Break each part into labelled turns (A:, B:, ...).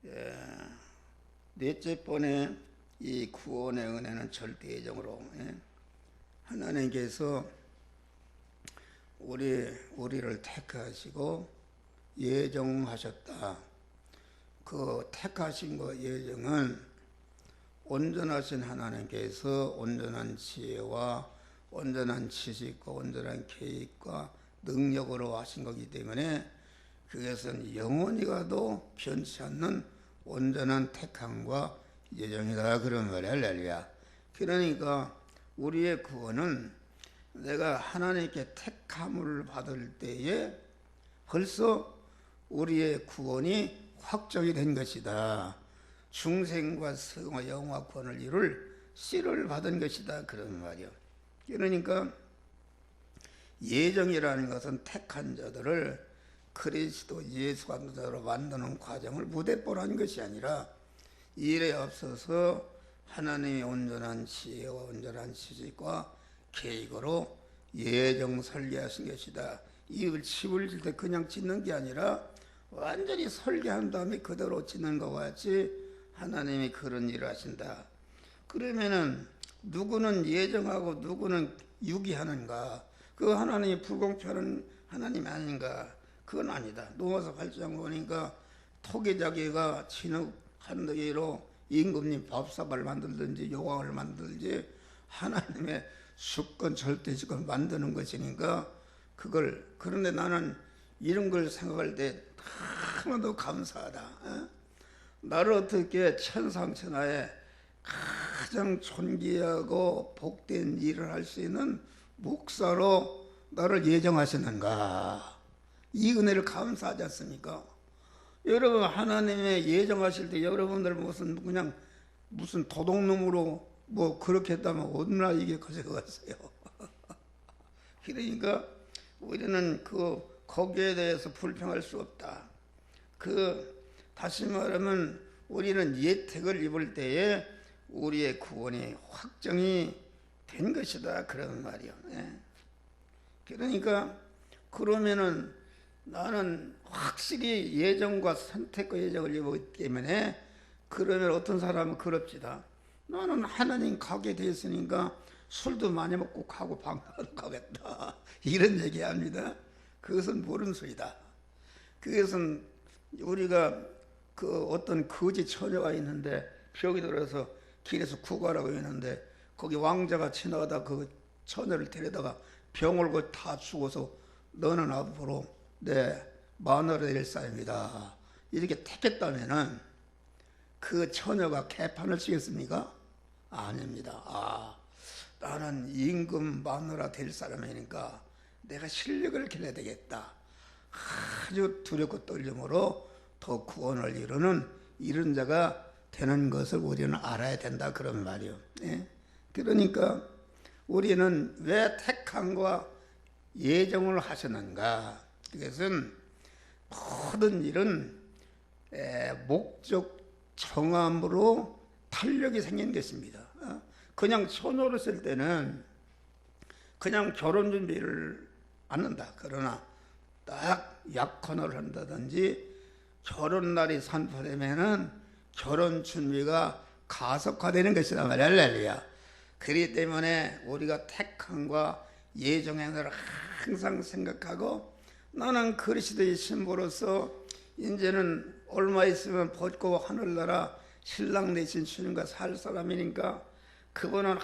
A: 예, 넷째 번에 이 구원의 은혜는 절대 예정으로 하나님께서 우리를 택하시고 예정하셨다. 그 택하신 거 예정은 온전하신 하나님께서 온전한 지혜와 온전한 지식과 온전한 계획과 능력으로 하신 거기 때문에 그것은 영원히 가도 변치 않는 온전한 택함과 예정이다. 그런 말이야. 할렐루야. 그러니까 우리의 구원은 내가 하나님께 택함을 받을 때에 벌써 우리의 구원이 확정이 된 것이다. 중생과 성화 영화권을 이룰 씨를 받은 것이다. 그런 말이야. 그러니까 예정이라는 것은 택한 자들을 그리스도 예수 안자로 만드는 과정을 무대뽀라는 것이 아니라 일에 앞서서 하나님의 온전한 지혜와 온전한 지식과 계획으로 예정 설계하신 것이다. 이 집을 질 때 그냥 짓는 게 아니라 완전히 설계한 다음에 그대로 짓는 것과 같이 하나님이 그런 일을 하신다. 그러면은 누구는 예정하고 누구는 유기하는가? 그 하나님이 불공평한 하나님이 아닌가? 그건 아니다. 로마서 8장 보니까 토기자기가 진흙한 덕이로 임금님 밥상을 만들든지 요강을 만들든지 하나님의 주권 절대주권 만드는 것이니까 그런데 나는 이런 걸 생각할 때 너무도 감사하다. 나를 어떻게 천상천하에 가장 존귀하고 복된 일을 할 수 있는 목사로 나를 예정하셨는가? 이 은혜를 감사하지 않습니까? 여러분 하나님의 예정하실 때 여러분들 무슨 도둑놈으로 뭐 그렇게 했다면 얼마나 이게 가져갔어요. 그러니까 우리는 거기에 대해서 불평할 수 없다. 다시 말하면 우리는 예택을 입을 때에 우리의 구원이 확정이 된 것이다. 그런 말이요. 그러니까 그러면은 나는 확실히 예정과 선택과 예정을 입었기 때문에 그러면 어떤 사람은 그럽시다. 나는 하나님 가게 됐으니까 술도 많이 먹고 가고 방랑도 가겠다. 이런 얘기합니다. 그것은 모르는 소리다. 그것은 우리가 어떤 거지 처녀가 있는데 병이 들어서 길에서 구가라고 했는데 거기 왕자가 지나가다 그 처녀를 데려다가 병을 다 죽어서 너는 앞으로 내 마누라 될 사람이다. 이렇게 택했다면은 그 처녀가 개판을 치겠습니까? 아닙니다. 나는 임금 마누라 될 사람이니까 내가 실력을 길러야 되겠다. 아주 두렵고 떨림으로 더 구원을 이루는 이런 자가 되는 것을 우리는 알아야 된다. 그런 말이요. 그러니까 우리는 왜 택함과 예정을 하셨는가? 그것은 모든 일은 목적 정함으로 탄력이 생긴 것입니다. 그냥 처녀로 쓸 때는 그냥 결혼 준비를 안 한다. 그러나 딱 약혼을 한다든지 결혼 날이 선포되면은 결혼 준비가 가속화되는 것이다 말이야. 할렐루야. 그렇기 때문에 우리가 택함과 예정의 날을 항상 생각하고 나는 그리스도의 신부로서 이제는 얼마 있으면 벗고 하늘나라 신랑 되신 주님과 살 사람이니까 그분은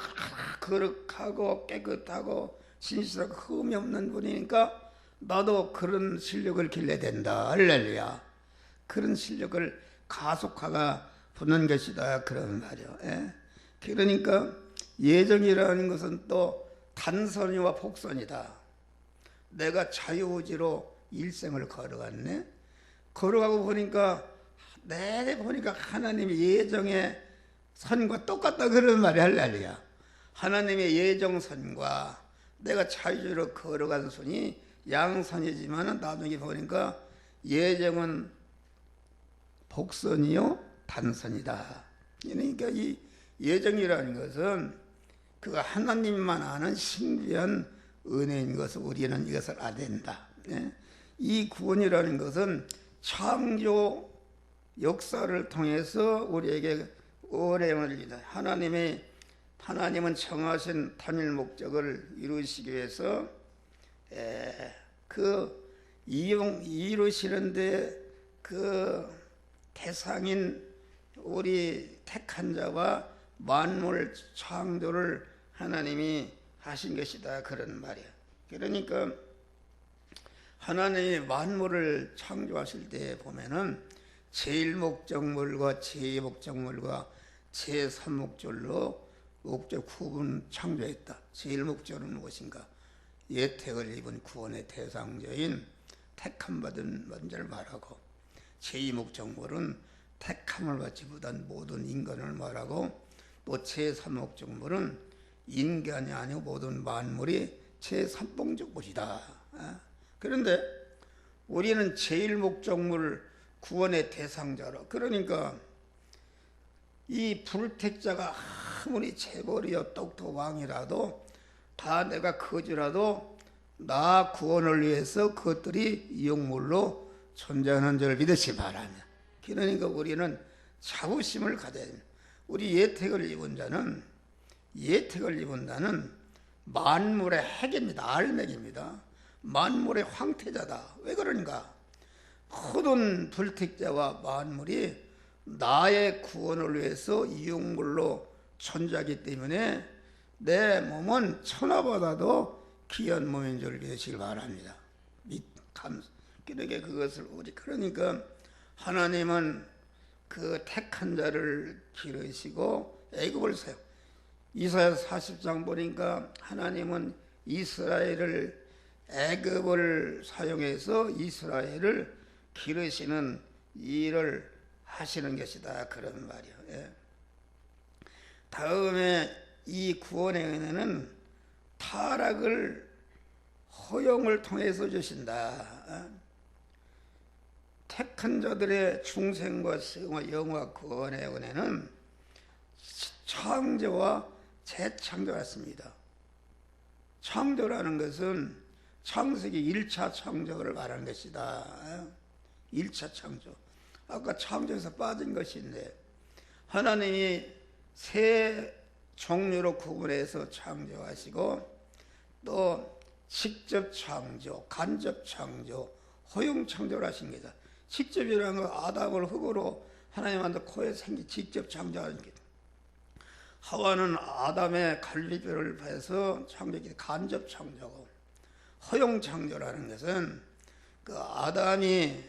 A: 거룩하고 깨끗하고 진실하고 흠이 없는 분이니까 나도 그런 실력을 길러야 된다. 할렐루야. 그런 실력을 가속화가 붙는 것이다. 그런 말이요. 그러니까 예정이라는 것은 또 단선이와 복선이다. 내가 자유의지로 일생을 걸어갔네. 걸어가고 보니까 하나님의 예정의 선과 똑같다. 그런 말이 할렐루야. 하나님의 예정선과 내가 자유의지로 걸어간 선이 양선이지만 나중에 보니까 예정은 복선이요 단선이다. 그러니까 이 예정이라는 것은 그가 하나님만 아는 신비한 은혜인 것을 우리는 이것을 알아야 된다. 이 구원이라는 것은 창조 역사를 통해서 우리에게 은혜를 주다. 하나님은 정하신 단일 목적을 이루시기 위해서 이루시는데 그 대상인 우리 택한 자와 만물 창조를 하나님이 하신 것이다, 그런 말이야. 그러니까 하나님이 만물을 창조하실 때 보면은 제1목적물과 제2목적물과 제3목적으로 목적 구분 창조했다. 제1목적은 무엇인가? 예택을 입은 구원의 대상자인 택함 받은 자를 말하고, 제2목적물은 택함을 받지 못한 모든 인간을 말하고, 또 제3목적물은 인간이 아니고 모든 만물이 제3목적물이다. 그런데 우리는 제1목적물 구원의 대상자로, 그러니까 이 불택자가 아무리 재벌이여 똑똑 왕이라도 다 내가 거지라도 나 구원을 위해서 그것들이 이용물로 존재하는 줄 믿으시 바랍니다. 그러니까 우리는 자부심을 가져야 됩니다. 우리 예택을 입은 자는 만물의 핵입니다. 알맥입니다. 만물의 황태자다. 왜 그런가? 모든 불택자와 만물이 나의 구원을 위해서 이용물로 존재하기 때문에 내 몸은 천하보다도 귀한 몸인 줄 믿으시기 바랍니다. 그러게 그것을 그러니까 하나님은 그 택한 자를 기르시고 애굽을 사용. 이사야 40장 보니까 하나님은 애굽을 사용해서 이스라엘을 기르시는 일을 하시는 것이다, 그런 말이요. 다음에 이 구원의 은혜는 타락을 허용을 통해서 주신다. 택한 자들의 중생과 성화, 영화 구원의 은혜는 창조와 재창조였습니다. 창조라는 것은 창세기 1차 창조를 말하는 것이다. 1차 창조. 아까 창조에서 빠진 것인데 하나님이 세 종류로 구분해서 창조하시고, 또 직접 창조, 간접 창조, 허용 창조를 하신 거다. 직접이라는 건 아담을 흙으로 하나님 만든 코에 직접 창조하신 거다. 하와는 아담의 갈비뼈를 베서 창조했기 때문에 간접 창조고, 허용 창조라는 것은 그 아담이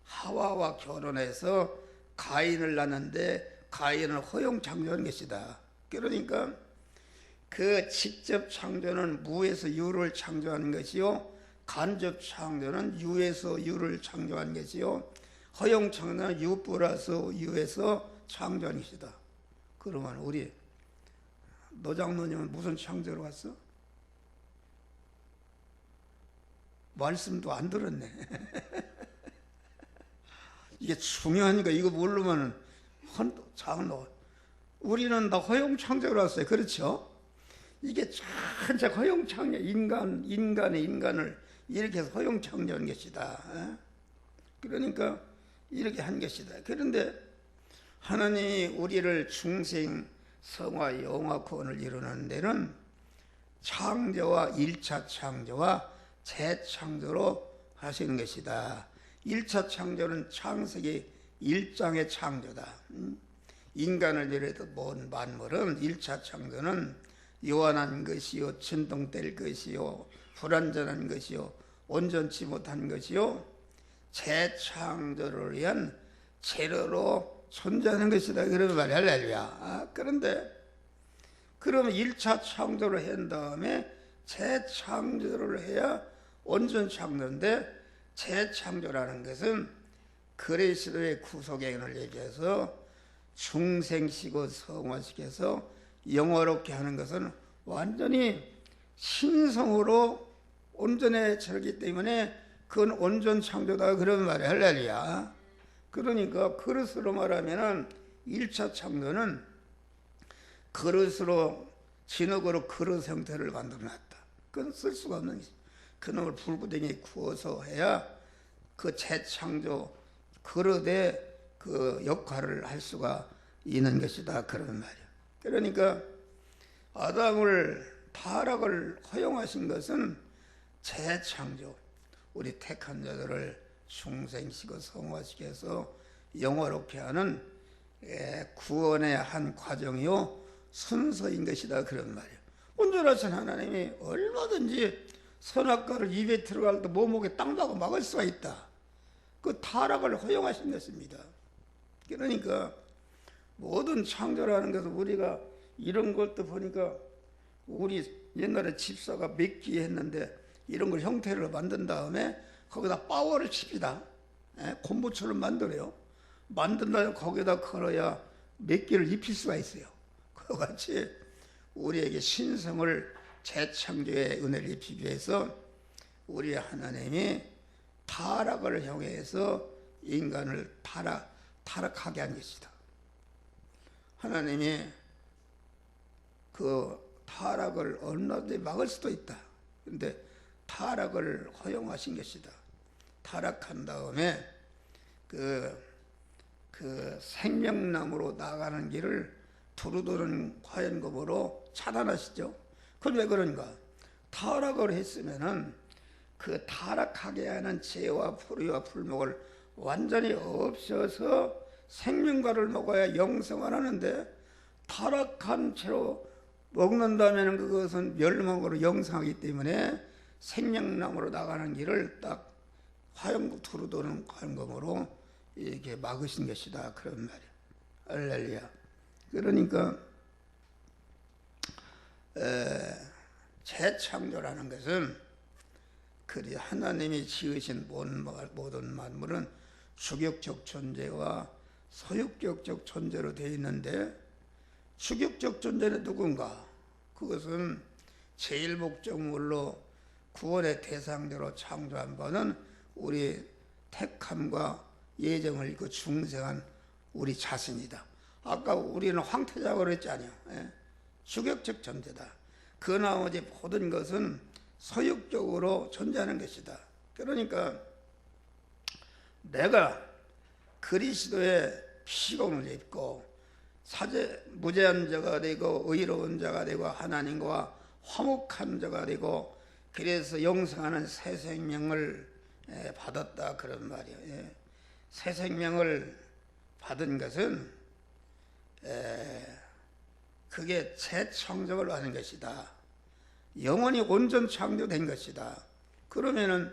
A: 하와와 결혼해서 가인을 낳는데 가인을 허용 창조한 것이다. 그러니까 그 직접 창조는 무에서 유를 창조하는 것이요, 간접 창조는 유에서 유를 창조하는 것이요, 허용 창조는 유 플러스 유에서 창조하는 것이다. 그러면 우리 노장로님은 무슨 창조로 왔어? 말씀도 안 들었네. 이게 중요하니까 이거 모르면 장로. 우리는 다 허용 창조로 왔어요. 그렇죠? 이게 전체 허용 창조, 인간을 이렇게 해서 허용 창조한 것이다. 그러니까 이렇게 한 것이다. 그런데 하나님이 우리를 중생, 성화, 영화 구원을 이루는 데는 창조와 1차 창조와 재창조로 하시는 것이다. 1차 창조는 창세기 1장의 창조다. 인간을 예래도 모든 만물은 1차 창조는 요한한 것이요, 진동될 것이요, 불완전한 것이요, 온전치 못한 것이요, 재창조를 위한 재료로 존재하는 것이다. 그런 말이야. 할렐루야. 그런데 그러면 1차 창조를 한 다음에 재창조를 해야 온전 창조인데, 재창조라는 것은 그리스도의 구속의 은혜를 얘기해서 중생시고 성화시켜서 영화롭게 하는 것은 완전히 신성으로 온전해지기 때문에 그건 온전 창조다, 그런 말이야. 할렐루야. 그러니까 그릇으로 말하면은 1차 창조는 그릇으로, 진흙으로 그릇 형태를 만들어놨다. 그건 쓸 수가 없는 것이지. 그놈을 불구덩이에 구워서 해야 그 재창조, 그릇에 그 역할을 할 수가 있는 것이다 그런 말이야. 그러니까 아담을 타락을 허용하신 것은 재창조, 우리 택한 자들을 중생시고 성화시켜서 영화롭게 하는 구원의 한 과정이요 순서인 것이다 그런 말이에요. 온전하신 하나님이 얼마든지 선악과를 입에 들어갈 때 몸목에 땅다고 막을 수가 있다. 그 타락을 허용하신 것입니다. 그러니까 모든 창조라는 것은 우리가 이런 것도 보니까 우리 옛날에 집사가 맥기 했는데 이런 걸 형태를 만든 다음에 거기다 파워를 칩니다. 콤보처럼 만들어요. 만든 다음에 거기다 걸어야 맥기를 입힐 수가 있어요. 그와 같이 우리에게 신성을 재창조의 은혜를 입히기 위해서 우리 하나님이 타락을 향해서 인간을 타락하게 한 것이다. 하나님이 그 타락을 얼마든지 막을 수도 있다. 그런데 타락을 허용하신 것이다. 타락한 다음에 그 생명나무로 나가는 길을 두루두른 화연검으로 차단하시죠. 그건 왜 그런가? 타락을 했으면은 그 타락하게 하는 죄와 불의와 불목을 완전히 없애서 생명과를 먹어야 영생을 하는데 타락한 채로 먹는다면 그것은 멸망으로 영생하기 때문에 생명나무로 나가는 길을 딱 두루두른 화연검으로 이렇게 막으신 것이다 그런 말이야. 할렐루야. 그러니까 재창조라는 것은 그리 하나님이 지으신 모든 만물은 주격적 존재와 소유격적 존재로 되어 있는데 주격적 존재는 누군가? 그것은 제일 목적물로 구원의 대상자로 창조한 바는 우리 택함과 예정을 입고 중생한 우리 자신이다. 아까 우리는 황태자고 그랬잖아요. 주격적 존재다. 그 나머지 모든 것은 소유격으로 존재하는 것이다. 그러니까 내가 그리스도의 피공을 입고 무죄한 자가 되고 의로운 자가 되고 하나님과 화목한 자가 되고 그래서 영생하는 새 생명을 받았다 그런 말이에요. 새 생명을 받은 것은 그게 재창조를 하는 것이다. 영원히 온전 창조된 것이다. 그러면은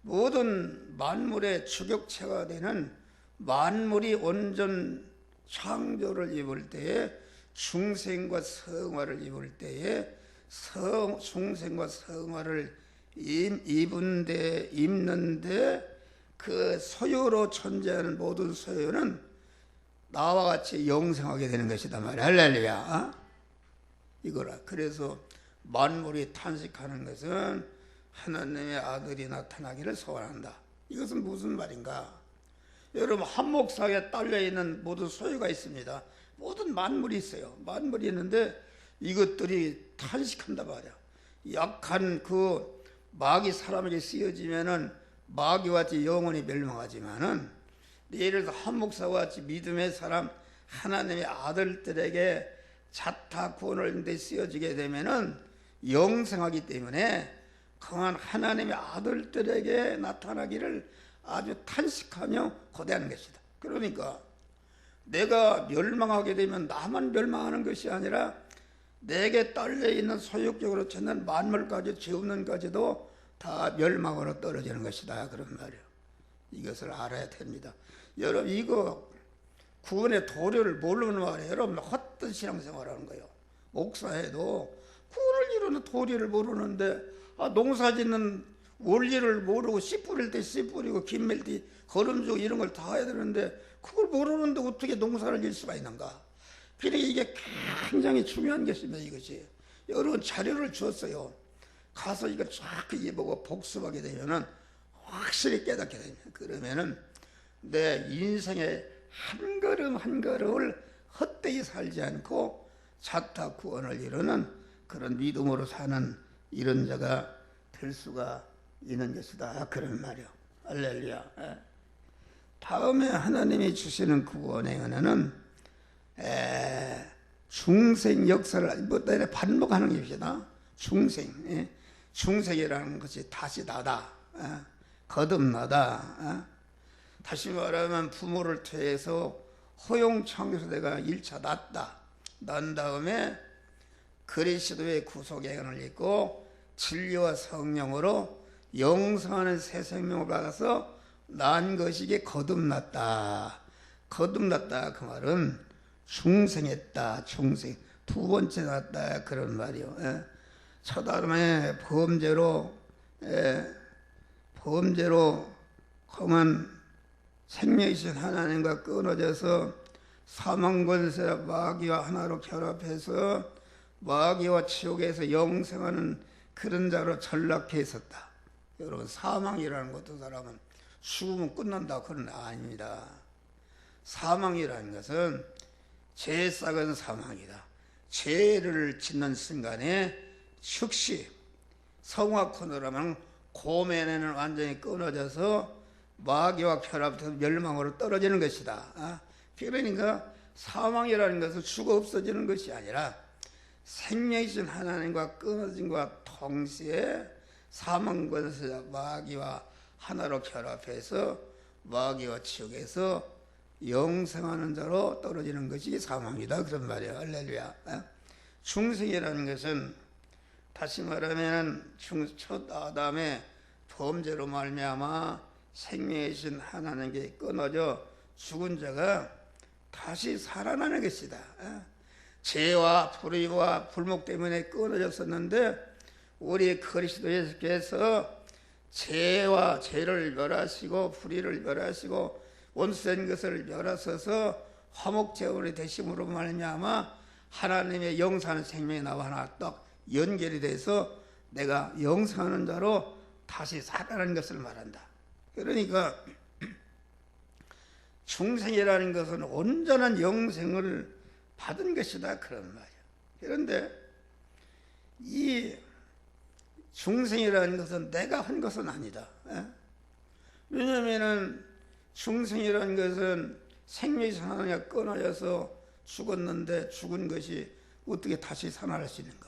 A: 모든 만물의 주격체가 되는 만물이 온전 창조를 입을 때에 중생과 성화를 입을 때에 중생과 성화를 입는데 그 소유로 존재하는 모든 소유는 나와 같이 영생하게 되는 것이다 말이야. 할렐루야. 이거라. 그래서 만물이 탄식하는 것은 하나님의 아들이 나타나기를 소원한다. 이것은 무슨 말인가? 여러분 한목사에 딸려있는 모든 소유가 있습니다. 모든 만물이 있어요. 만물이 있는데 이것들이 탄식한다 말이야. 약한 그 마귀 사람에게 쓰여지면은 마귀와 같이 영원히 멸망하지만은 예를 들어 한목사와 같이 믿음의 사람 하나님의 아들들에게 자타 구원을 데 쓰여지게 되면은 영생하기 때문에 강한 하나님의 아들들에게 나타나기를 아주 탄식하며 고대하는 것이다. 그러니까 내가 멸망하게 되면 나만 멸망하는 것이 아니라 내게 딸려있는 소유격으로 찾는 만물까지 죄 없는 까지도 다 멸망으로 떨어지는 것이다 그런 말이에요. 이것을 알아야 됩니다. 여러분 이거 구원의 도리를 모르는 말이에요. 여러분 헛된 신앙생활하는 거예요. 목사해도 구원을 이루는 도리를 모르는데 농사 짓는 원리를 모르고 씨 뿌릴 때 씨 뿌리고 김 멜 때 거름 주고 이런 걸 다 해야 되는데 그걸 모르는데 어떻게 농사를 질 수가 있는가? 그러니까 이게 굉장히 중요한 것입니다. 이것이 여러분 자료를 주었어요. 가서 이걸 쫙 보고 복습하게 되면은 확실히 깨닫게 됩니다. 그러면은 내 인생의 한 걸음 한 걸음을 헛되이 살지 않고 자타 구원을 이루는 그런 믿음으로 사는 이런 자가 될 수가 있는 것이다. 그런 말이요. 할렐루야. 다음에 하나님이 주시는 구원의 은혜는 중생 역사를 뭐 반복하는 것이다. 중생, 중생이라는 것이 다시 나다, 거듭나다. 다시 말하면 부모를 퇴해서 허용창에서 내가 1차 낳았다. 난 다음에 그리스도의 구속의 은혜를 입고 진리와 성령으로 영생하는 새 생명을 받아서 난 것이 이게 거듭났다. 거듭났다 그 말은 중생했다. 중생 두 번째 났다 그런 말이요. 첫 아담의 범죄로 험한 생명이신 하나님과 끊어져서 사망권세 마귀와 하나로 결합해서 마귀와 지옥에서 영생하는 그런 자로 전락해 있었다. 여러분, 사망이라는 것도 사람은 죽으면 끝난다 그런 아닙니다. 사망이라는 것은 죄 싹은 사망이다. 죄를 짓는 순간에 즉시 성화권으로 하면 고면에는 완전히 끊어져서 마귀와 결합해서 멸망으로 떨어지는 것이다. 그러니까 사망이라는 것은 죽어 없어지는 것이 아니라 생명이신 하나님과 끊어짐과 동시에 사망권세 마귀와 하나로 결합해서 마귀와 지옥에서 영생하는 자로 떨어지는 것이 사망이다 그런 말이에요. 할렐루야. 중생이라는 것은 다시 말하면 첫 아담의 범죄로 말미암아 생명이신 하나님께 끊어져 죽은 자가 다시 살아나는 것이다. 죄와 불의와 불목 때문에 끊어졌었는데 우리 그리스도 예수께서 죄와 죄를 멸하시고 불의를 멸하시고 원수된 것을 멸하셔서 화목제물이 되심으로 말미암아 하나님의 영생하는 생명이 나와 하나 딱 연결이 돼서 내가 영생하는 자로 다시 살아나는 것을 말한다. 그러니까 중생이라는 것은 온전한 영생을 받은 것이다 그런 말이야. 그런데 이 중생이라는 것은 내가 한 것은 아니다. 왜냐하면 중생이라는 것은 생명이 하나가 끊어져서 죽었는데 죽은 것이 어떻게 다시 살아날 수 있는가?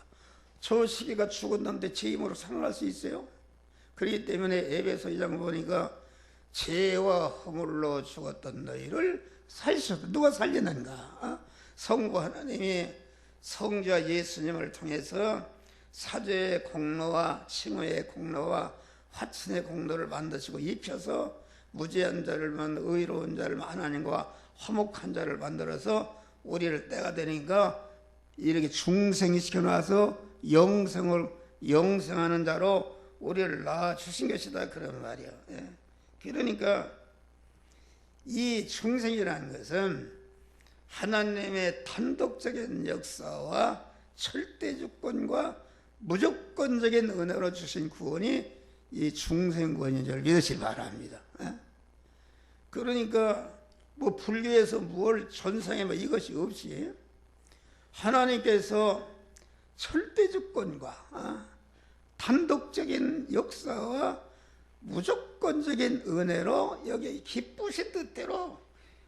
A: 저 시기가 죽었는데 제 힘으로 살아날 수 있어요? 그렇기 때문에 에베소 2장 보니까 죄와 허물로 죽었던 너희를 살리셨다. 누가 살리는가? 성부 하나님이 성자 예수님을 통해서 사죄의 공로와 칭의의 공로와 화친의 공로를 만드시고 입혀서 무죄한 자를 만들고 의로운 자를 하나님과 화목한 자를 만들어서 우리를 때가 되니까 이렇게 중생이 시켜놔서 영생하는 자로 우리를 낳아주신 것이다 그런 말이야. 그러니까 이 중생이라는 것은 하나님의 단독적인 역사와 절대주권과 무조건적인 은혜로 주신 구원이 이 중생구원인 줄 믿으시기 바랍니다. 그러니까 뭐 불교에서 무엇 전상에 뭐 이것이 없이 하나님께서 절대주권과 단독적인 역사와 무조건적인 은혜로 여기 기쁘신 뜻대로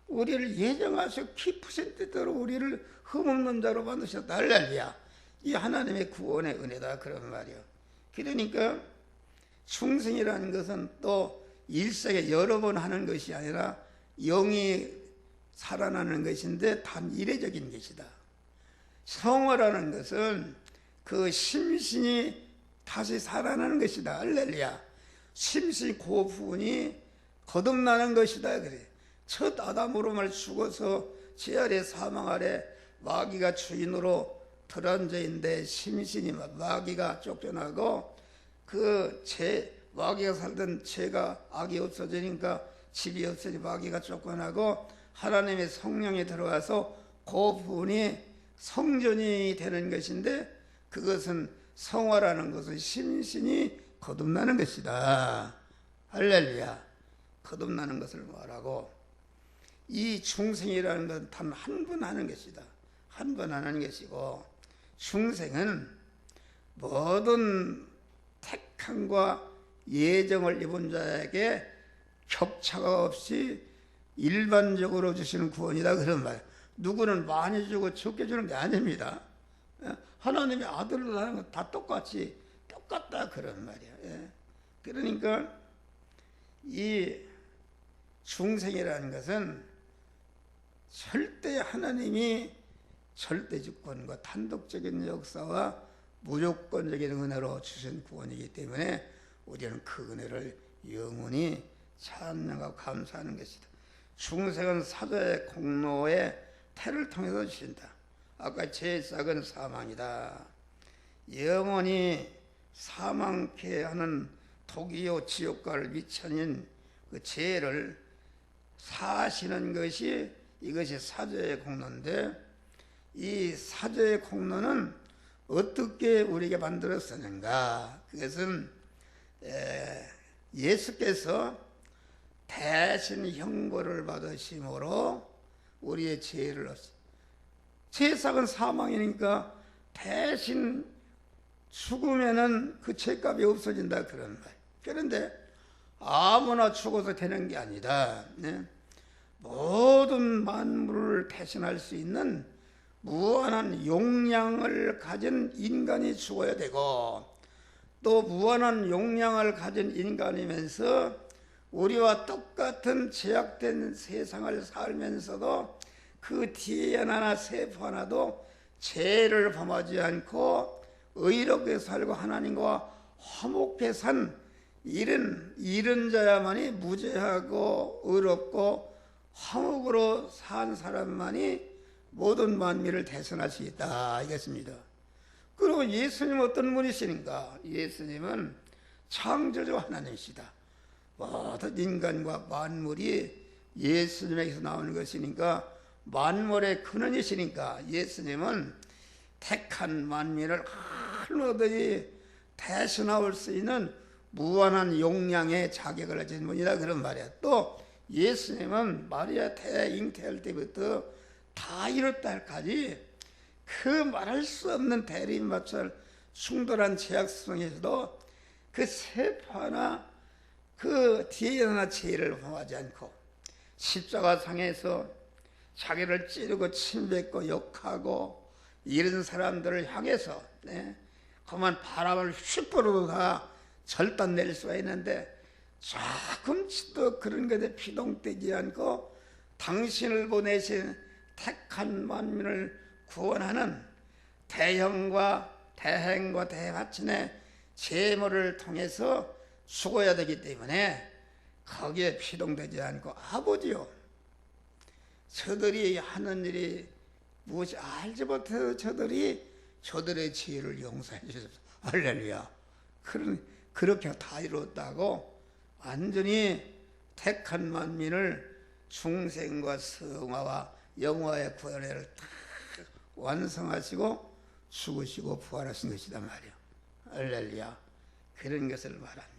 A: 우리를 예정하시고 기쁘신 뜻대로 우리를 흠없는 자로 만드셨다. 할렐루야. 이 하나님의 구원의 은혜다 그런 말이요. 그러니까 중생이라는 것은 또 일생에 여러 번 하는 것이 아니라 영이 살아나는 것인데 단 이례적인 것이다. 성화라는 것은 그 심신이 다시 살아나는 것이다. 할렐루야. 심신 그 부분이 거듭나는 것이다. 그래. 첫 아담으로만 죽어서 죄 아래 사망 아래 마귀가 주인으로 들어앉아있는데 심신이 마귀가 쫓겨나고 그 마귀가 살던 죄가 악이 없어지니까 집이 없어지 마귀가 쫓겨나고 하나님의 성령이 들어와서 그 부분이 성전이 되는 것인데 그것은 성화라는 것은 심신이 거듭나는 것이다. 할렐루야. 거듭나는 것을 말하고 이 중생이라는 것은 단 한 번 하는 것이다. 한 번 하는 것이고 중생은 모든 택함과 예정을 입은 자에게 격차가 없이 일반적으로 주시는 구원이다 그런 말. 누구는 많이 주고 적게 주는 게 아닙니다. 하나님의 아들로 사는 건 다 똑같다 그런 말이야. 그러니까 이 중생이라는 것은 절대 하나님이 절대주권과 단독적인 역사와 무조건적인 은혜로 주신 구원이기 때문에 우리는 그 은혜를 영원히 찬양하고 감사하는 것이다. 중생은 사자의 공로의 태를 통해서 주신다. 아까 제일 싹은 사망이다. 영원히 사망케 하는 독이요 지옥과를 미천인 그 죄를 사하시는 것이 이것이 사자의 공로인데, 이 사자의 공로는 어떻게 우리에게 만들었었는가? 그것은 예수께서 대신 형벌을 받으심으로 우리의 죄를, 죄삭은 사망이니까 대신 죽으면은 그 죄값이 없어진다 그런 말. 그런데 아무나 죽어서 되는 게 아니다. 모든 만물을 대신할 수 있는 무한한 용량을 가진 인간이 죽어야 되고, 또 무한한 용량을 가진 인간이면서 우리와 똑같은 제약된 세상을 살면서도 그 DNA 세포 하나도 죄를 범하지 않고 의롭게 살고 하나님과 화목해 산 이런 자야만이 무죄하고 의롭고 화목으로 산 사람만이 모든 만민을 대선할 수 있다 이것입니다. 그리고 예수님은 어떤 분이시는가? 예수님은 창조주 하나님이시다. 모든 인간과 만물이 예수님에게서 나오는 것이니까 만물의 근원이시니까 예수님은 택한 만민을 할로더이 대신할 수 있는 무한한 용량의 자격을 가진 분이다 그런 말이야. 또 예수님은 마리아 잉태할 때부터 다 이뤘다 할까지 그 말할 수 없는 대리인마찰 충돌한 제약 속에서도 그 세포 하나 그 뒤에 하나 죄를 범하지 않고 십자가상에서 자기를 찌르고 침뱉고 욕하고 이런 사람들을 향해서 그만 바람을 휙 불어도 다 절단 낼 수가 있는데 조금씩도 그런 것에 피동되지 않고 당신을 보내신 택한 만민을 구원하는 대형과 대행과 대화친의 제물을 통해서 죽어야 되기 때문에 거기에 피동되지 않고 아버지요, 저들이 하는 일이 무엇이 알지 못해서 저들의 죄를 용서해 주소서. 할렐루야. 그렇게 다 이뤘다고 완전히 택한 만민을 중생과 성화와 영화의 구원을 다 완성하시고 죽으시고 부활하신 것이다 말이야. 할렐루야. 그런 것을 말합니다.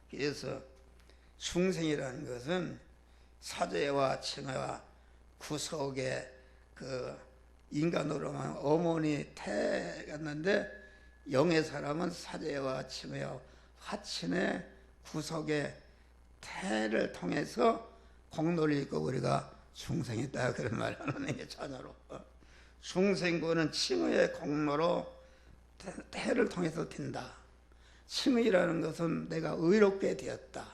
A: 그래서 중생이라는 것은 사죄와 칭의와 구속의 그 인간으로만 어머니 태였는데, 영의 사람은 사죄와 칭의와 화친의 구속의 태를 통해서 공로를 입고 우리가 중생이다 그런 말 하나님의 자녀로, 중생구는 칭의의 공로로 태를 통해서 된다. 칭의라는 것은 내가 의롭게 되었다.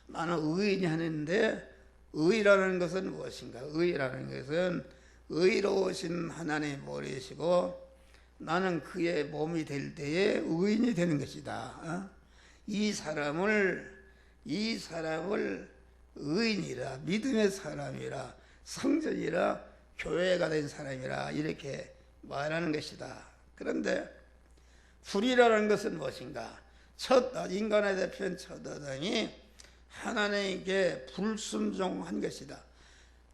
A: 나는 의인이 하는데, 의라는 것은 무엇인가? 의라는 것은 의로우신 하나님 보내시고 나는 그의 몸이 될 때에 의인이 되는 것이다. 이 사람을 의인이라, 믿음의 사람이라, 성전이라, 교회가 된 사람이라 이렇게 말하는 것이다. 그런데 불이라는 것은 무엇인가? 인간의 대표인 첫 아담이 하나님께 불순종한 것이다.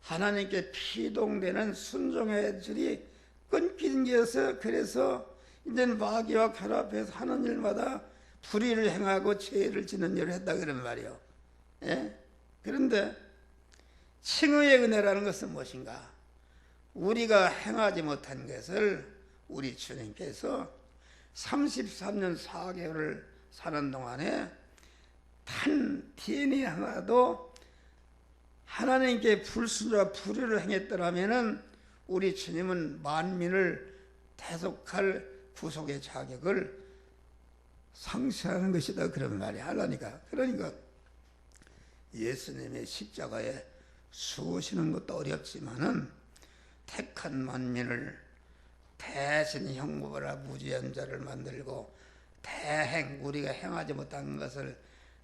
A: 하나님께 피동되는 순종의 줄이 끊긴 것에서, 그래서 이제 마귀와 결합해서 하는 일마다 불의를 행하고 죄를 짓는 일을 했다 그런 말이요. 그런데 칭의의 은혜라는 것은 무엇인가? 우리가 행하지 못한 것을 우리 주님께서 33년 4개월을 사는 동안에 단 DNA 하나도 하나님께 불순종과 불의를 행했더라면은 우리 주님은 만민을 대속할 구속의 자격을 상실하는 것이다 그런 말이 하려니까. 그러니까 예수님의 십자가에 죽으시는 것도 어렵지만은 택한 만민을 대신 형벌하라 무지한 자를 만들고 대행 우리가 행하지 못한 것을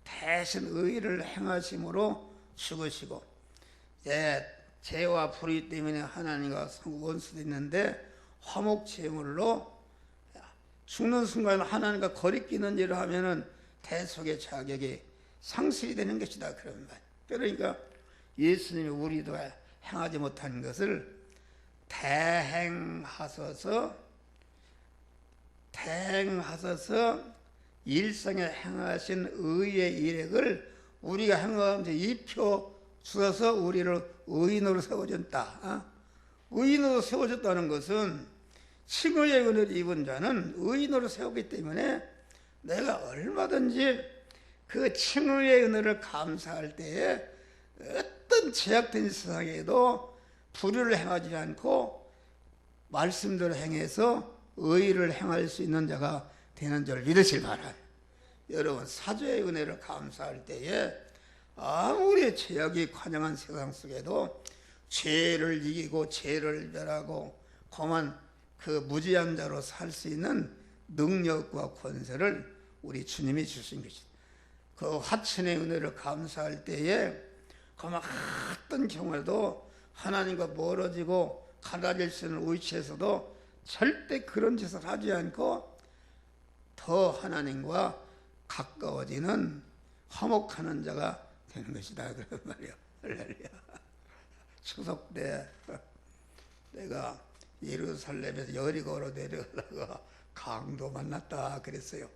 A: 대신 의를 행하심으로 죽으시고 죄와 불의 때문에 하나님과 원수도 있는데 화목제물로 죽는 순간 하나님과 거리끼는 일을 하면은 대속의 자격이 상실이 되는 것이다 그런 말. 그러니까 예수님이 우리도 행하지 못한 것을 대행하소서 일생에 행하신 의의 일액을 우리가 행하면서 입혀 주어서 우리를 의인으로 세워줬다. 의인으로 세워줬다는 것은 칭의의 은혜를 입은 자는 의인으로 세우기 때문에 내가 얼마든지 그 칭의의 은혜를 감사할 때에 어떤 제약된 세상에도 불의를 행하지 않고 말씀대로 행해서 의를 행할 수 있는 자가 되는 줄 믿으실 바랍니다. 여러분 사죄의 은혜를 감사할 때에 아무리 죄악이 관영한 세상 속에도 죄를 이기고 죄를 멸하고 고만 그 무지한 자로 살 수 있는 능력과 권세를 우리 주님이 주신 것이다. 그 화친의 은혜를 감사할 때에 고만 어떤 경우에도 하나님과 멀어지고 가라질 수 있는 위치에서도 절대 그런 짓을 하지 않고 더 하나님과 가까워지는 화목하는 자가 되는 것이다 그런 말이야. 할렐루야. 추석 때 내가 예루살렘에서 여리고로 내려가다가 강도 만났다 그랬어요.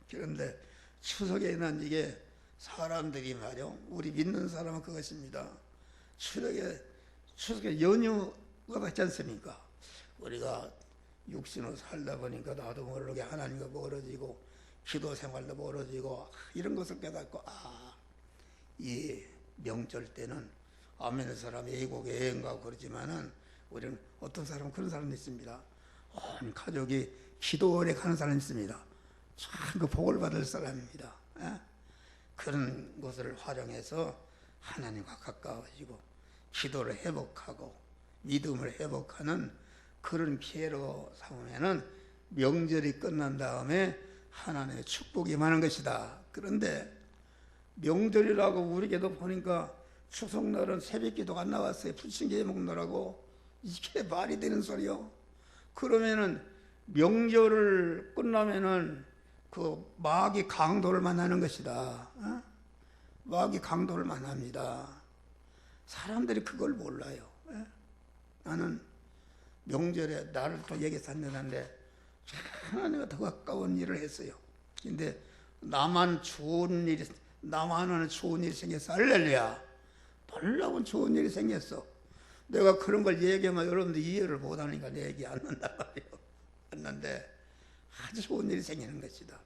A: 그런데 추석에는 이게 사람들이 말이요, 우리 믿는 사람은 그것입니다. 추석에 연휴가 있지 않습니까? 우리가 육신으로 살다 보니까 나도 모르게 하나님과 멀어지고 기도 생활도 멀어지고 이런 것을 깨닫고 이 명절 때는 아멘의 사람 외국에 여행 가고 그러지만은 우리는 어떤 사람은 그런 사람도 있습니다. 온 가족이 기도원에 가는 사람이 있습니다. 참 그 복을 받을 사람입니다. 그런 것을 활용해서 하나님과 가까워지고 기도를 회복하고 믿음을 회복하는 그런 기회로 삼으면은 명절이 끝난 다음에 하나님의 축복이 많은 것이다. 그런데 명절이라고 우리에게도 보니까 추석날은 새벽기도가 안 나왔어요. 부침개 먹느라고. 이게 말이 되는 소리요? 그러면은 명절을 끝나면은 그 마귀 강도를 만나는 것이다. 마귀 강도를 만납니다. 사람들이 그걸 몰라요. 나는 명절에 나를 또 얘기해서 안 되는데 하나님과 더 가까운 일을 했어요. 근데 나만은 좋은 일이 생겼어. 할렐루야. 놀라운 좋은 일이 생겼어. 내가 그런 걸 얘기하면 여러분들 이해를 못하니까 내 얘기 안 난단 말이에요. 했는데 아주 좋은 일이 생기는 것이다.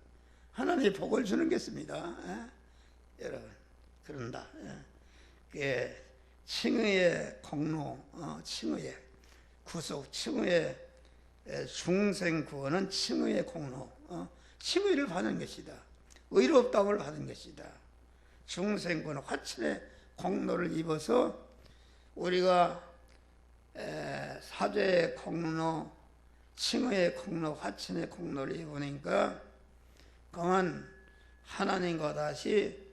A: 하나님이 복을 주는 것입니다. 여러분 그런다. 칭의의 공로, 칭의의 구속, 칭의의 중생 구원은 칭의의 공로, 칭의를 받는 것이다. 의롭다움을 받은 것이다. 중생 구원은 화친의 공로를 입어서 우리가 사죄의 공로, 칭의의 공로, 화친의 공로를 입으니까 그만 하나님과 다시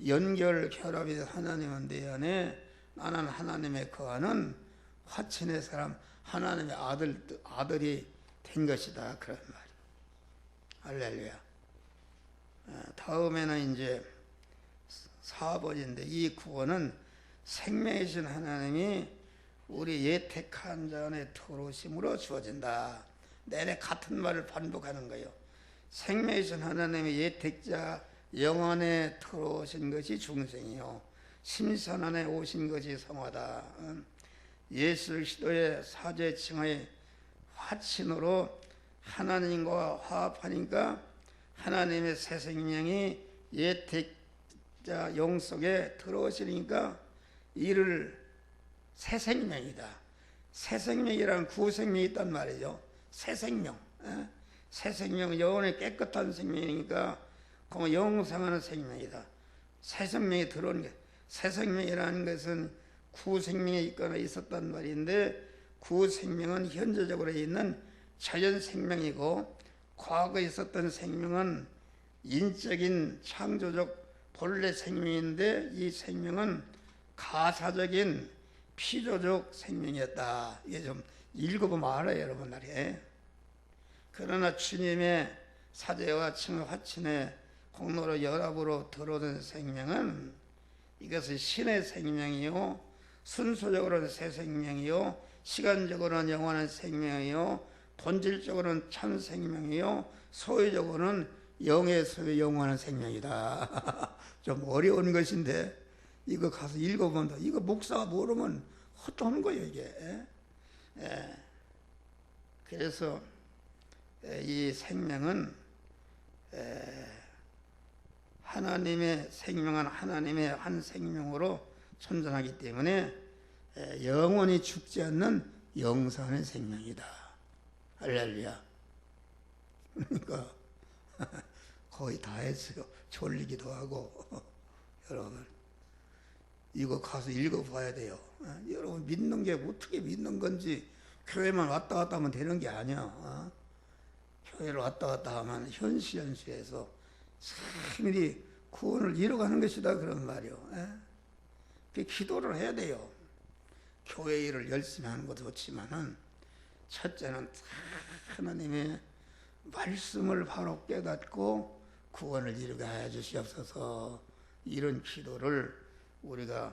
A: 연결 결합이 하나님은 내 안에 나는 하나님의 거하는 화친의 사람 하나님의 아들이 된 것이다 그런 말이에요. 할렐루야. 다음에는 이제 4번인데 이 구원은 생명이신 하나님이 우리 예택한 자 안에 들어오심으로 주어진다. 내내 같은 말을 반복하는 거예요. 생명이신 하나님의 예택자 영안에 들어오신 것이 중생이요 심산 안에 오신 것이 성화다. 예수 그리스도의 사죄칭의 화친으로 하나님과 화합하니까 하나님의 새 생명이 예택자 영 속에 들어오시니까 이를 새 생명이다. 새 생명이라는 구생명이 있단 말이죠. 새 생명. 새 생명, 영혼의 깨끗한 생명이니까 그 영생하는 생명이다. 새 생명이 들어오는 게, 새 생명이라는 것은 구생명에 있거나 있었단 말인데, 구생명은 현재적으로 있는 자연 생명이고, 과거에 있었던 생명은 인적인 창조적 본래 생명인데, 이 생명은 가사적인 피조적 생명이었다. 이게 좀 읽어보면 알아요, 여러분들이. 그러나 주님의 사제와 화친의 공로로 연합으로 들어오는 생명은 이것은 신의 생명이요, 순수적으로는 새 생명이요, 시간적으로는 영원한 생명이요, 본질적으로는 참 생명이요, 소유적으로는 영의 소유 영원한 생명이다. 좀 어려운 것인데 이거 가서 읽어본다. 이거 목사가 모르면 헛도는 거예요, 이게. 그래서 이 생명은 하나님의 생명은 하나님의 한 생명으로 존재하기 때문에 영원히 죽지 않는 영생하는 생명이다. 할렐루야. 그러니까 거의 다 했어요. 졸리기도 하고. 여러분 이거 가서 읽어봐야 돼요. 여러분 믿는 게 어떻게 믿는 건지, 교회만 왔다 갔다 하면 되는 게 아니야. 교회를 왔다 갔다 하면 현시에서 세밀히 구원을 이뤄가는 것이다, 그런 말이요. 기도를 해야 돼요. 교회 일을 열심히 하는 것도 좋지만은, 첫째는 하나님의 말씀을 바로 깨닫고 구원을 이루게 해 주시옵소서, 이런 기도를 우리가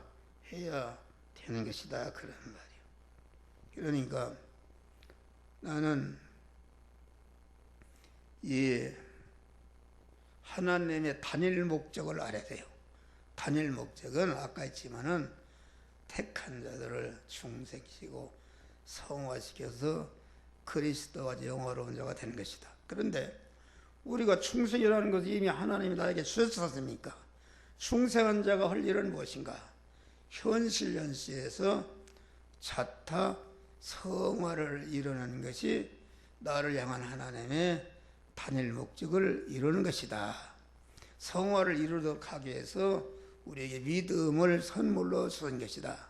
A: 해야 되는 것이다, 그런 말이요. 그러니까 나는 이 하나님의 단일 목적을 알아야 돼요. 단일 목적은 아까 했지만은 택한 자들을 중생시키고 성화시켜서 그리스도와 영화로운 자가 되는 것이다. 그런데 우리가 충성이라는 것을 이미 하나님이 나에게 주셨습니까? 충성한 자가 할 일은 무엇인가? 현실연시에서 자타 성화를 이루는 것이 나를 향한 하나님의 단일 목적을 이루는 것이다. 성화를 이루도록 하기 위해서 우리에게 믿음을 선물로 주신 것이다.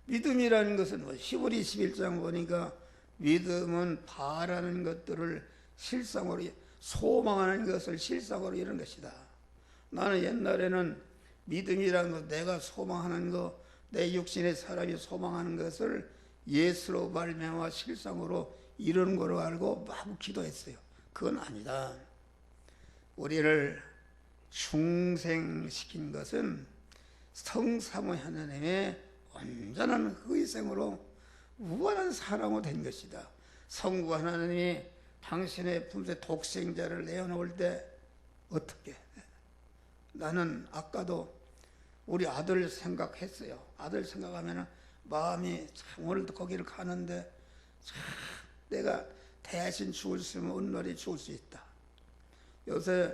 A: 믿음이라는 것은 히브리 11장 보니까 믿음은 바라는 것들을 실상으로, 소망하는 것을 실상으로 이루는 것이다. 나는 옛날에는 믿음이라는 것, 내가 소망하는 것, 내 육신의 사람이 소망하는 것을 예수로 말미암아 실상으로 이루는 거로 알고 막 기도했어요. 그건 아니다. 우리를 중생시킨 것은 성삼위 하나님의 온전한 희생으로 무한한 사랑으로 된 것이다. 성부 하나님이 당신의 품새 독생자를 내어놓을 때 어떻게? 나는 아까도 우리 아들 생각했어요. 아들 생각하면 마음이 참, 오늘도 거기를 가는데 참 내가 대신 죽을 수 있으면 온전히 죽을 수 있다. 요새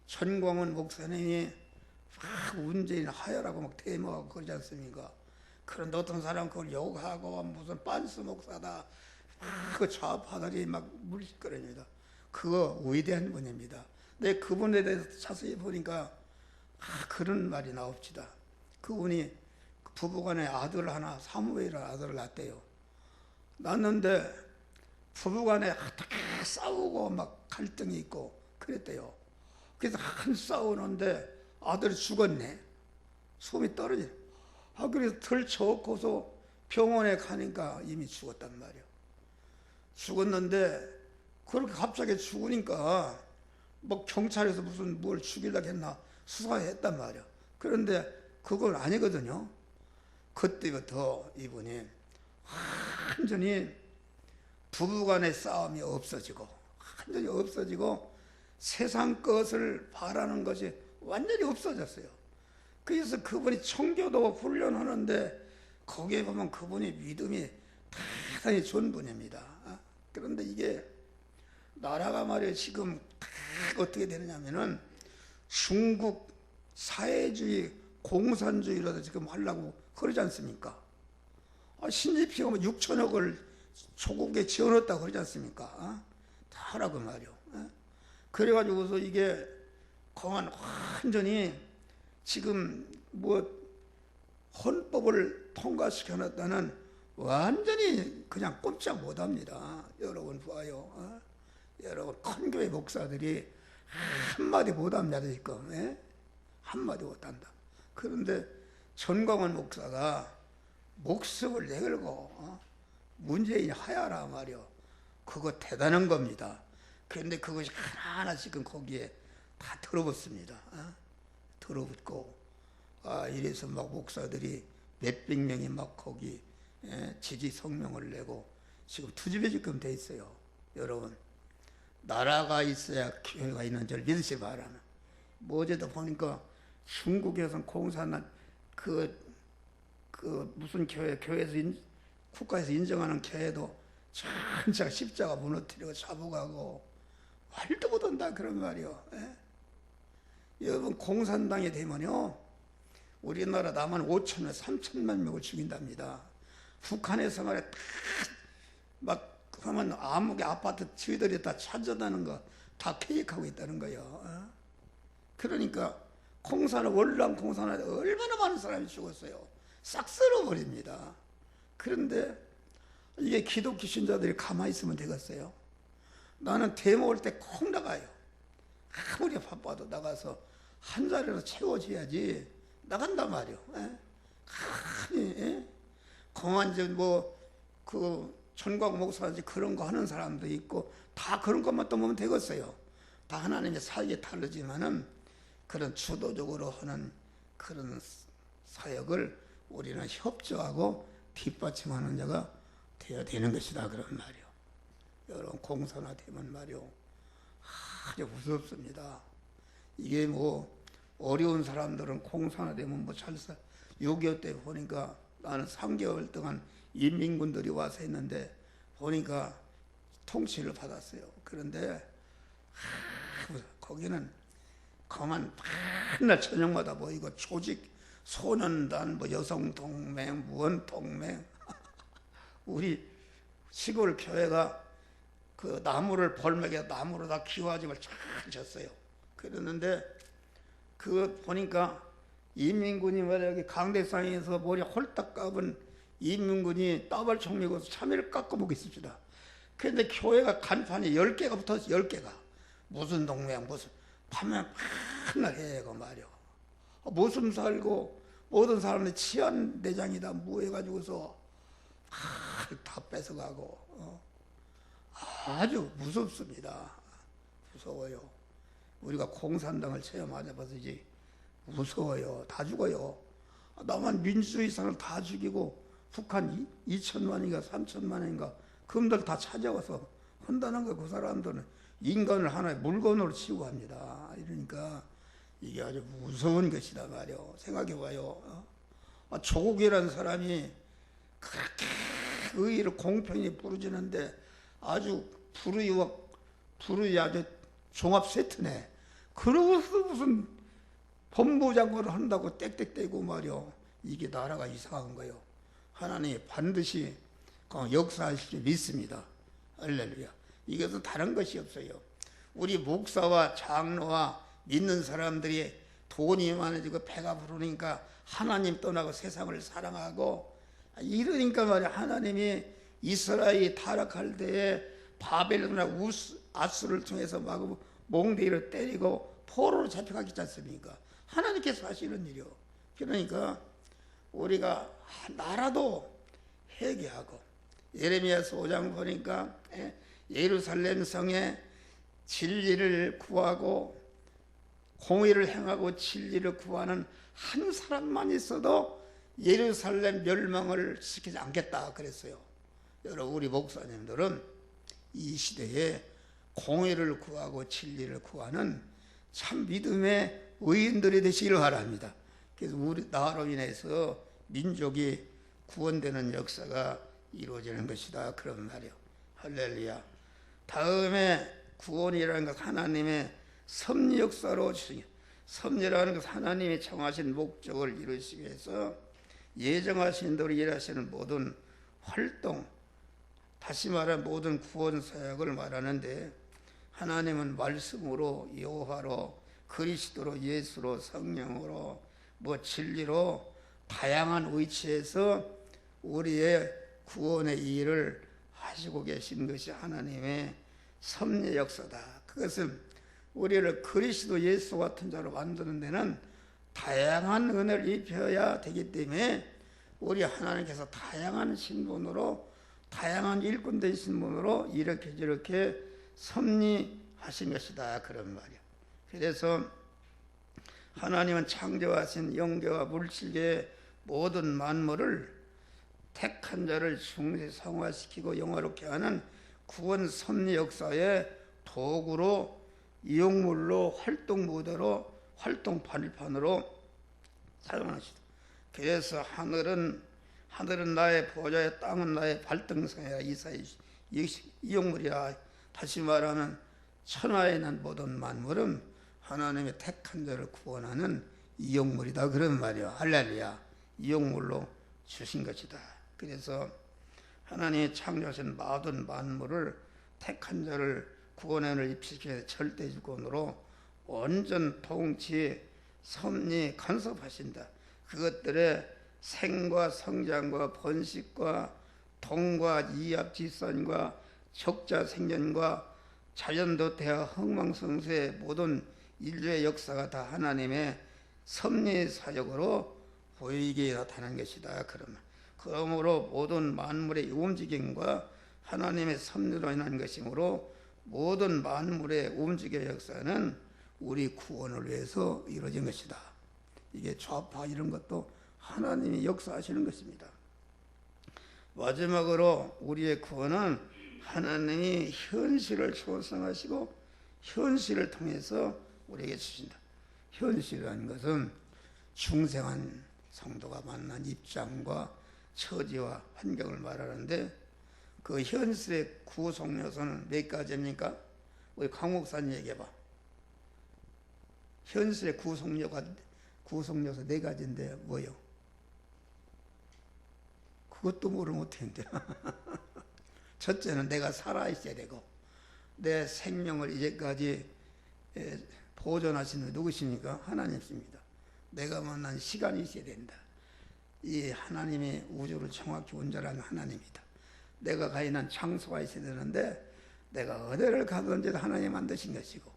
A: 전광훈 목사님이 막 문재인 하야라고 막 대모하고 그러지 않습니까? 그런데 어떤 사람 그걸 욕하고 무슨 빤스 목사다, 그 좌파들이 막 물시끄럽니다. 그거 위대한 분입니다. 근데 그분에 대해서 자세히 보니까 그런 말이 나옵니다. 그분이 부부간에 아들 하나, 사무엘이라는 아들을 낳았대요. 낳았는데 부부간에 어떻게 싸우고 막 갈등이 있고 그랬대요. 그래서 한 싸우는데 아들이 죽었네. 숨이 떨어져. 그래서 덜 쳐놓고서 병원에 가니까 이미 죽었단 말이야. 죽었는데 그렇게 갑자기 죽으니까 뭐 경찰에서 무슨 뭘 죽이려고 했나 수사했단 말이야. 그런데 그건 아니거든요. 그때부터 이분이 완전히 부부간의 싸움이 없어지고 완전히 없어지고 세상 것을 바라는 것이 완전히 없어졌어요. 그래서 그분이 청교도 훈련하는데 거기에 보면 그분이 믿음이 대단히 좋은 분입니다. 그런데 이게 나라가 말이에요. 지금 어떻게 되느냐면은 중국 사회주의 공산주의라도 지금 하려고 그러지 않습니까? 신입비가 뭐 6천억을 조국에 지어넣었다고 그러지 않습니까? 다 하라고 말이요. 그래가지고서 이게 공안 완전히 지금 뭐 헌법을 통과시켜놨다는 완전히 그냥 꼼짝 못합니다. 여러분 봐요. 여러분 큰 교회 목사들이 한마디 못합니다 지금. 한마디 못한다. 그런데 전광훈 목사가 목숨을 내걸고 문재인이 하야라 말이요. 그거 대단한 겁니다. 그런데 그것이 하나하나 지금 거기에 다 들어붙습니다. 들어붙고 이래서 막 목사들이 몇백 명이 막 거기 지지 성명을 내고 지금 투집해지금 돼 있어요. 여러분 나라가 있어야 교회가 있는 줄 믿으시 바라는. 뭐 어제도 보니까 중국에서 공산당 그 무슨 교회에서 국가에서 인정하는 교회도 전체가 십자가 무너뜨리고 잡아가고 말도 못한다 그런 말이요. 여러분 공산당이 되면요 우리나라 남한 5천만 3천만 명을 죽인답니다. 북한에서 말이야 막 하면 아무개 아파트 지들이 다 찾아다는 거 다 계획하고 있다는 거예요. 그러니까 공산을 월남 공산을 얼마나 많은 사람이 죽었어요. 싹 쓸어버립니다. 그런데 이게 기독교 신자들이 가만히 있으면 되겠어요? 나는 대목을 때 콩 나가요. 아무리 바빠도 나가서 한 자리로 채워줘야지 나간단 말이요. 아니, 공안전 전광 목사지 그런 거 하는 사람도 있고 다 그런 것만 떠보면 되겠어요. 다 하나님의 사역에 다르지만은 그런 주도적으로 하는 그런 사역을 우리는 협조하고 뒷받침하는 자가 되어야 되는 것이다 그런 말이요. 여러분 공산화되면 말이요 아주 무섭습니다. 이게 뭐 어려운 사람들은 공산화되면 뭐 잘 살. 6.25 때 보니까 나는 3개월 동안 인민군들이 와서 했는데 보니까 통치를 받았어요. 그런데 거기는 그만 맨날 저녁마다 모이고 조직 소년단 뭐 여성동맹 무언동맹 우리 시골 교회가 그 나무를 벌목에 나무로 다 기와집을 잘 졌어요. 그랬는데 그 보니까 인민군이 여기 강대상에서 머리 홀딱 감은 인민군이 따발총 메고 참외를 깎아먹고 있습니다. 그런데 교회가 간판이 10개가 붙어서 10개가 무슨 동맹 무슨 파면 맨날 해 그 말이요. 모습 살고 모든 사람들이 치안대장이다 뭐 해가지고서 다 뺏어가고 아주 무섭습니다. 무서워요. 우리가 공산당을 체험하자마자지 무서워요. 다 죽어요. 남한 민주주의상을 다 죽이고 북한 2천만인가 3천만인가 그놈들 다 찾아와서 한다는 거 그 사람들은 인간을 하나의 물건으로 취급합니다. 이러니까 이게 아주 무서운 것이다 말이요. 생각해봐요. 조국이라는 사람이 그렇게 의의를 공평히 부르짖는데 아주 불의 아주 종합 세트네. 그러고서 무슨 법무장관을 한다고 땡땡대고 말이요. 이게 나라가 이상한 거요. 하나님이 반드시 역사하실 줄 믿습니다. 할렐루야. 이것은 다른 것이 없어요. 우리 목사와 장로와 믿는 사람들이 돈이 많아지고 배가 부르니까 하나님 떠나고 세상을 사랑하고 이러니까 말이야. 하나님이 이스라엘이 타락할 때에 바벨론이나 아수를 통해서 막 몽대를 때리고 포로로 잡혀가겠지 않습니까? 하나님께서 하시는 일이요. 그러니까 우리가 나라도 회개하고 예레미야서 5장 보니까 예루살렘 성에 진리를 구하고 공의를 행하고 진리를 구하는 한 사람만 있어도 예루살렘 멸망을 시키지 않겠다 그랬어요. 여러분 우리 목사님들은 이 시대에 공의를 구하고 진리를 구하는 참 믿음의 의인들이 되시기를 바랍니다. 그래서 나로 인해서 민족이 구원되는 역사가 이루어지는 것이다 그런 말이요. 할렐루야. 다음에 구원이라는 것 하나님의 섭리 역사로 섭리라는 것은 하나님이 정하신 목적을 이루시기 위해서 예정하신 대로 일하시는 모든 활동, 다시 말하면 모든 구원 사역을 말하는데, 하나님은 말씀으로, 여호와로, 그리스도로, 예수로, 성령으로, 진리로 다양한 위치에서 우리의 구원의 일을 하시고 계신 것이 하나님의 섭리 역사다. 그것은 우리를 그리스도 예수 같은 자로 만드는 데는 다양한 은혜를 입혀야 되기 때문에, 우리 하나님께서 다양한 신분으로, 다양한 일꾼된 신분으로 이렇게 저렇게 섭리하신 것이다, 그런 말이야. 그래서 하나님은 창조하신 영계와 물질계의 모든 만물을 택한 자를 중생성화시키고 영화롭게 하는 구원 섭리 역사의 도구로, 이용물로, 활동 무대로, 활동 발판으로 사용하시다. 그래서 하늘은 나의 보좌에, 땅은 나의 발등상이라. 이사야 이용물이라. 다시 말하면 천하에 있는 모든 만물은 하나님의 택한 자를 구원하는 이용물이다, 그런 말이야. 할렐루야. 이용물로 주신 것이다. 그래서 하나님이 창조하신 모든 만물을 택한 자를 구원을 입히기 위해 절대주권으로 온전 통치, 섭리, 간섭하신다. 그것들의 생과 성장과 번식과 동과 이합 지선과 적자 생년과 자연도태와 흥망성쇠의 모든 인류의 역사가 다 하나님의 섭리 사역으로 보이게 나타난 것이다. 그러므로 모든 만물의 움직임과 하나님의 섭리로 인한 것이므로 모든 만물의 움직임의 역사는 우리 구원을 위해서 이루어진 것이다. 이게 좌파 이런 것도 하나님이 역사하시는 것입니다. 마지막으로 우리의 구원은 하나님이 현실을 초성하시고 현실을 통해서 우리에게 주신다. 현실이라는 것은 중생한 성도가 만난 입장과 처지와 환경을 말하는데, 그 현실의 구속 요소는 몇 가지입니까? 우리 강 목사님 얘기해봐. 현실의 구속 요소 네 가지인데 뭐요? 그것도 모르면 어떡한데. 첫째는 내가 살아있어야 되고, 내 생명을 이제까지 보존하시는 누구십니까? 하나님입니다. 내가 만난 시간이 있어야 된다. 이 하나님이 우주를 정확히 운전하는 하나님이다. 내가 가 있는 장소가 있어야 되는데, 내가 어디를 가든지 하나님 만드신 것이고,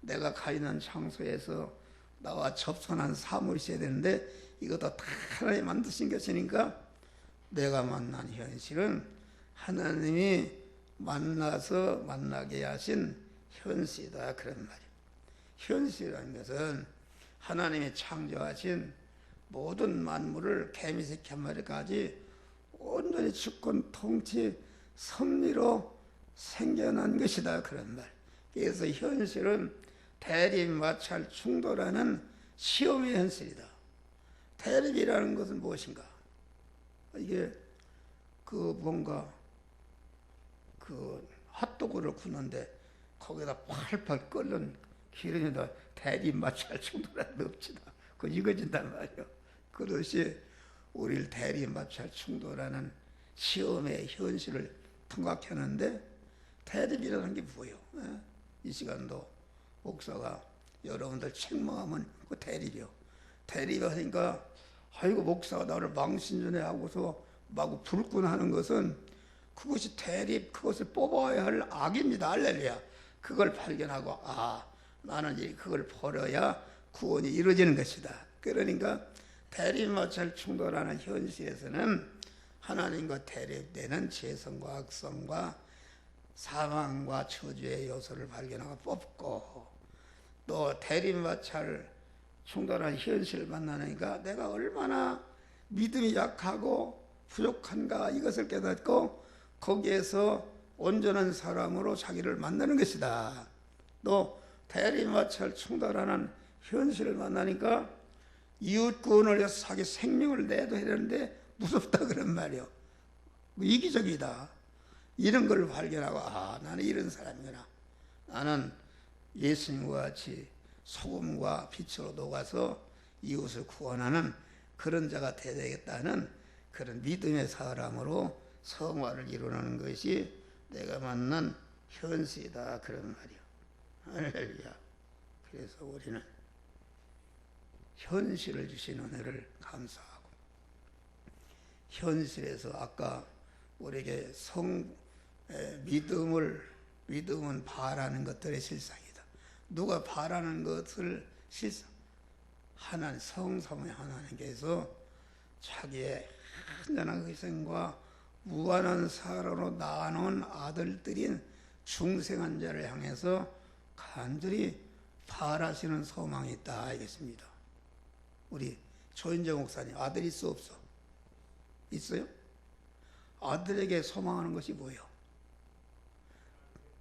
A: 내가 가 있는 장소에서 나와 접선한 사물이 있어야 되는데, 이것도 다 하나님 만드신 것이니까 내가 만난 현실은 하나님이 만나서 만나게 하신 현실이다, 그런 말이에요. 현실이라는 것은 하나님이 창조하신 모든 만물을 개미새끼 한 마리까지 온전히 주권, 통치, 섭리로 생겨난 것이다, 그런 말. 그래서 현실은 대립, 마찰, 충돌하는 시험의 현실이다. 대립이라는 것은 무엇인가? 이게 뭔가 핫도그를 굽는데 거기다 팔팔 끓는 기름에다 대립, 마찰, 충돌하는 게 없지다. 그거 익어진단 말이에요. 그것이 우리를 대립, 마찰, 충돌하는 시험의 현실을 통각하는데, 대립이라는 게 뭐예요? 이 시간도 목사가 여러분들 책망하면 그 대립이요. 대립하니까 아이고 목사가 나를 망신전에 하고서 마구 불끈하는 것은 그것이 대립, 그것을 뽑아야 할 악입니다. 할렐루야. 그걸 발견하고 나는 그걸 버려야 구원이 이루어지는 것이다. 그러니까 대립, 마찰, 충돌하는 현실에서는 하나님과 대립되는 죄성과 악성과 사망과 저주의 요소를 발견하고 뽑고, 또 대립, 마찰, 충돌하는 현실을 만나니까 내가 얼마나 믿음이 약하고 부족한가, 이것을 깨닫고 거기에서 온전한 사람으로 자기를 만나는 것이다. 또 대립, 마찰, 충돌하는 현실을 만나니까 이웃구원을 위해서 자기 생명을 내도 해야 되는데 무섭다, 그런 말이요. 이기적이다. 이런 걸 발견하고 나는 이런 사람이구나. 나는 예수님과 같이 소금과 빛으로 녹아서 이웃을 구원하는 그런 자가 되어야 되겠다는 그런 믿음의 사람으로 성화를 이루는 것이 내가 만난 현실이다 그런 말이야. 할렐루야. 그래서 우리는 현실을 주신 은혜를 감사하고, 현실에서 아까 우리에게 믿음은 바라는 것들의 실상이다. 누가 바라는 것을 실상, 하나님, 성삼의 하나님께서 자기의 한전한 희생과 무한한 사랑으로 낳아놓은 아들들인 중생한 자를 향해서 간절히 바라시는 소망이 있다 알겠습니다. 우리 조인재 목사님 아들 있어 없어? 있어요? 아들에게 소망하는 것이 뭐예요?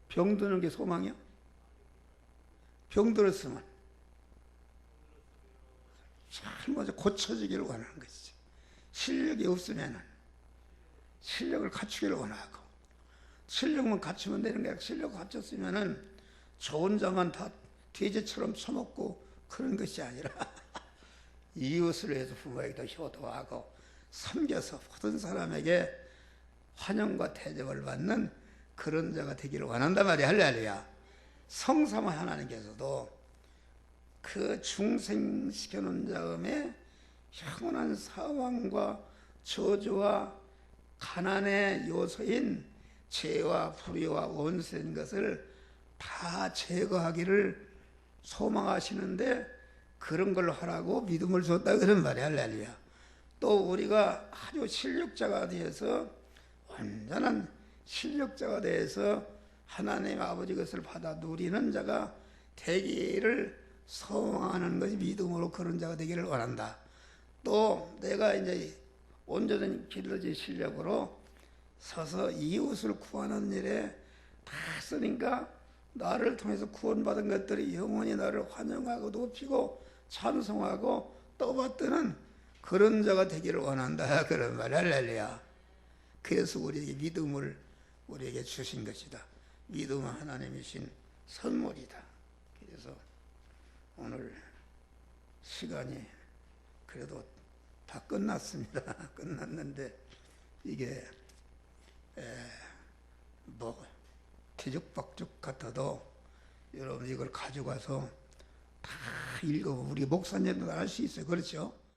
A: 병드는 게 소망이야? 병들었으면 잘 먼저 고쳐지기를 원하는 것이지. 실력이 없으면 실력을 갖추기를 원하고, 실력만 갖추면 되는 게 아니라 실력 갖췄으면 좋은 자만 다 돼지처럼 처먹고 그런 것이 아니라 이웃을 위해서 부모에게도 효도하고 섬겨서 모든 사람에게 환영과 대접을 받는 그런 자가 되기를 원한단 말이야. 할렐루야. 성삼위 하나님께서도 그 중생시켜놓은 다음에 영원한 사망과 저주와 가난의 요소인 죄와 불의와 원수인 것을 다 제거하기를 소망하시는데 그런 걸 하라고 믿음을 줬다 그런 말이야. 할렐루야. 또 우리가 아주 실력자가 되어서 완전한 실력자가 되어서 하나님 아버지 것을 받아 누리는 자가 되기를 소망하는 것이 믿음으로 그런 자가 되기를 원한다. 또 내가 이제 온전히 길러진 실력으로 서서 이웃을 구하는 일에 다 쓰니까 나를 통해서 구원받은 것들이 영원히 나를 환영하고 높이고 찬송하고 떠받드는 그런 자가 되기를 원한다 그런 말. 할렐루야. 그래서 우리에게 믿음을 우리에게 주신 것이다. 믿음은 하나님이신 선물이다. 그래서 오늘 시간이 그래도 다 끝났습니다. 끝났는데 이게 뭐 뒤죽박죽 같아도 여러분 이걸 가져가서 다 읽어보면 우리 목사님도 알 수 있어요. 그렇죠?